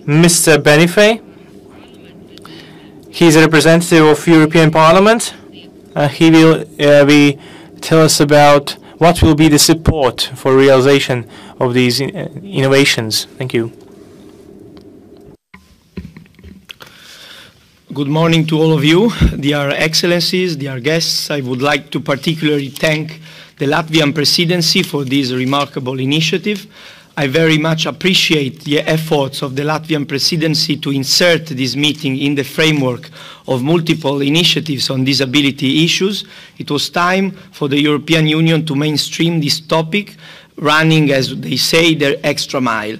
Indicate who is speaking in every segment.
Speaker 1: Mr. Benifei. He's a representative of European Parliament. He will tell us about what will be the support for realization of these innovations. Thank you.
Speaker 2: Good morning to all of you, dear excellencies, dear guests. I would like to particularly thank the Latvian presidency for this remarkable initiative. I very much appreciate the efforts of the Latvian presidency to insert this meeting in the framework of multiple initiatives on disability issues. It was time for the European Union to mainstream this topic, running, as they say, their extra mile.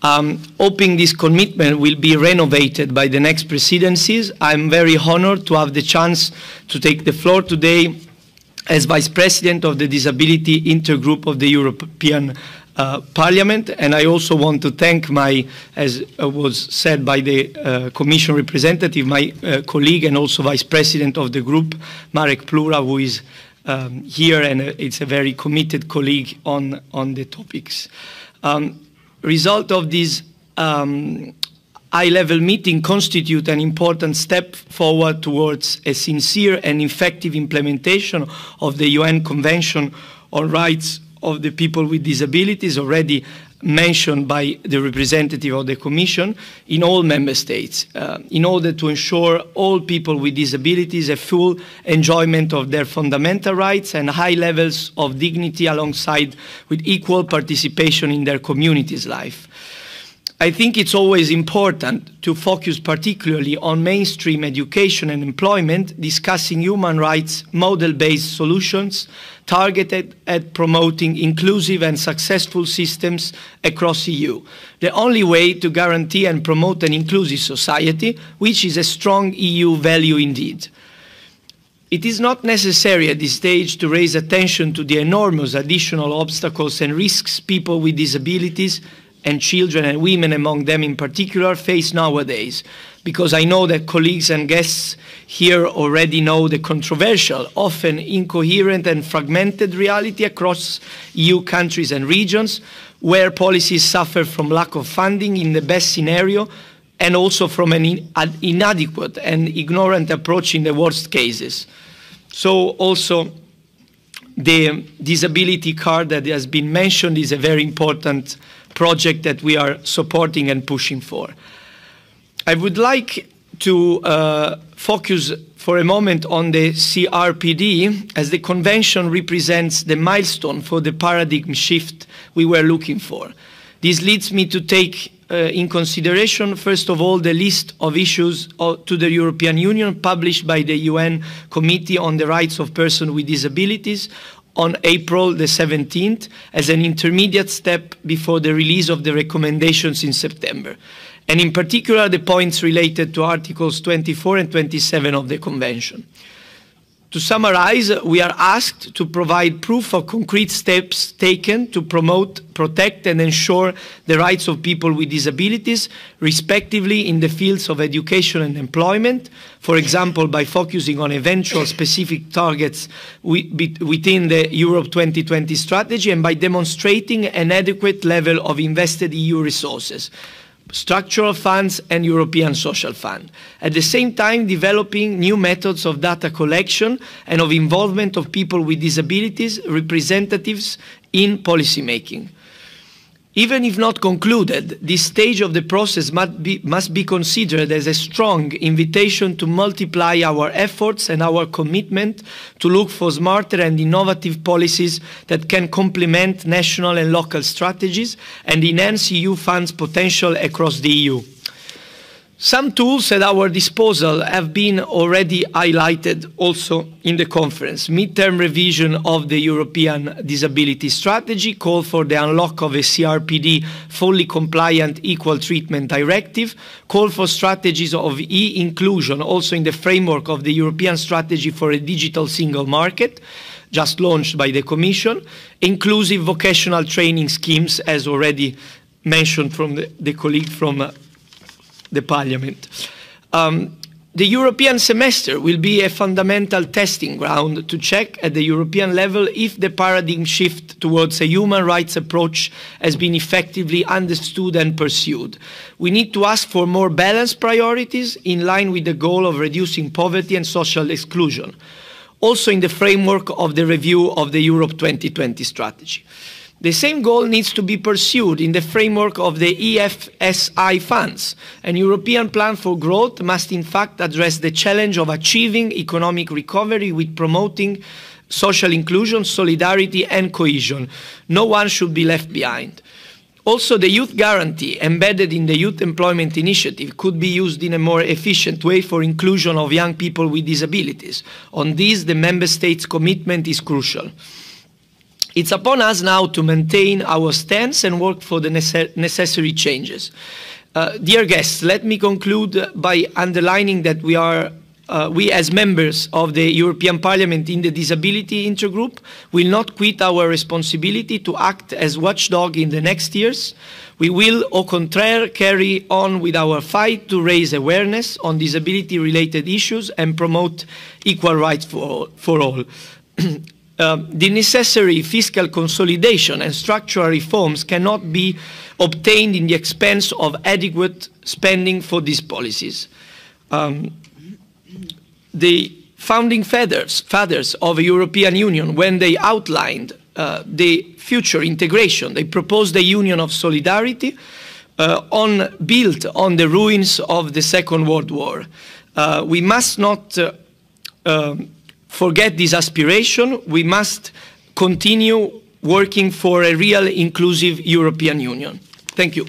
Speaker 2: Hoping this commitment will be renovated by the next presidencies, I'm very honored to have the chance to take the floor today as Vice President of the Disability Intergroup of the European Parliament, and I also want to thank my, as was said by the Commission representative, my colleague and also Vice President of the group, Marek Plura, who is here, and it's a very committed colleague on the topics. Result of this high-level meeting constitute an important step forward towards a sincere and effective implementation of the UN Convention on Rights of the People with Disabilities, already mentioned by the representative of the Commission, in all member states, in order to ensure all people with disabilities a full enjoyment of their fundamental rights and high levels of dignity alongside with equal participation in their community's life. I think it's always important to focus particularly on mainstream education and employment, discussing human rights model-based solutions targeted at promoting inclusive and successful systems across the EU. The only way to guarantee and promote an inclusive society, which is a strong EU value indeed. It is not necessary at this stage to raise attention to the enormous additional obstacles and risks people with disabilities and children and women among them in particular face nowadays, because I know that colleagues and guests here already know the controversial, often incoherent and fragmented reality across EU countries and regions, where policies suffer from lack of funding in the best scenario and also from an inadequate and ignorant approach in the worst cases. So also the disability card that has been mentioned is a very important project that we are supporting and pushing for. I would like to focus for a moment on the CRPD, as the convention represents the milestone for the paradigm shift we were looking for. This leads me to take in consideration, first of all, the list of issues to the European Union published by the UN Committee on the Rights of Persons with Disabilities on April the 17th as an intermediate step before the release of the recommendations in September, and in particular the points related to Articles 24 and 27 of the Convention. To summarize, we are asked to provide proof of concrete steps taken to promote, protect and ensure the rights of people with disabilities, respectively in the fields of education and employment, for example, by focusing on eventual specific targets within the Europe 2020 strategy and by demonstrating an adequate level of invested EU resources, structural funds and European Social Fund. At the same time, developing new methods of data collection and of involvement of people with disabilities representatives in policy making. Even if not concluded, this stage of the process must be considered as a strong invitation to multiply our efforts and our commitment to look for smarter and innovative policies that can complement national and local strategies and enhance EU funds potential across the EU. Some tools at our disposal have been already highlighted also in the conference. Mid-term revision of the European Disability Strategy, call for the unlock of a CRPD fully compliant Equal Treatment Directive, call for strategies of e-inclusion also in the framework of the European Strategy for a Digital Single Market, just launched by the Commission, inclusive vocational training schemes, as already mentioned from the colleague from the Parliament. The European semester will be a fundamental testing ground to check at the European level if the paradigm shift towards a human rights approach has been effectively understood and pursued. We need to ask for more balanced priorities in line with the goal of reducing poverty and social exclusion, also in the framework of the review of the Europe 2020 strategy. The same goal needs to be pursued in the framework of the EFSI funds. An European plan for growth must in fact address the challenge of achieving economic recovery with promoting social inclusion, solidarity and cohesion. No one should be left behind. Also, the youth guarantee embedded in the Youth Employment Initiative could be used in a more efficient way for inclusion of young people with disabilities. On this, the Member States' commitment is crucial. It's upon us now to maintain our stance and work for the necessary changes. Dear guests, let me conclude by underlining that we as members of the European Parliament in the Disability Intergroup will not quit our responsibility to act as watchdog in the next years. We will, au contraire, carry on with our fight to raise awareness on disability-related issues and promote equal rights for all. The necessary fiscal consolidation and structural reforms cannot be obtained in the expense of adequate spending for these policies. The founding fathers of the European Union, when they outlined the future integration, they proposed a union of solidarity built on the ruins of the Second World War. We must not forget this aspiration. We must continue working for a real inclusive European Union. Thank you.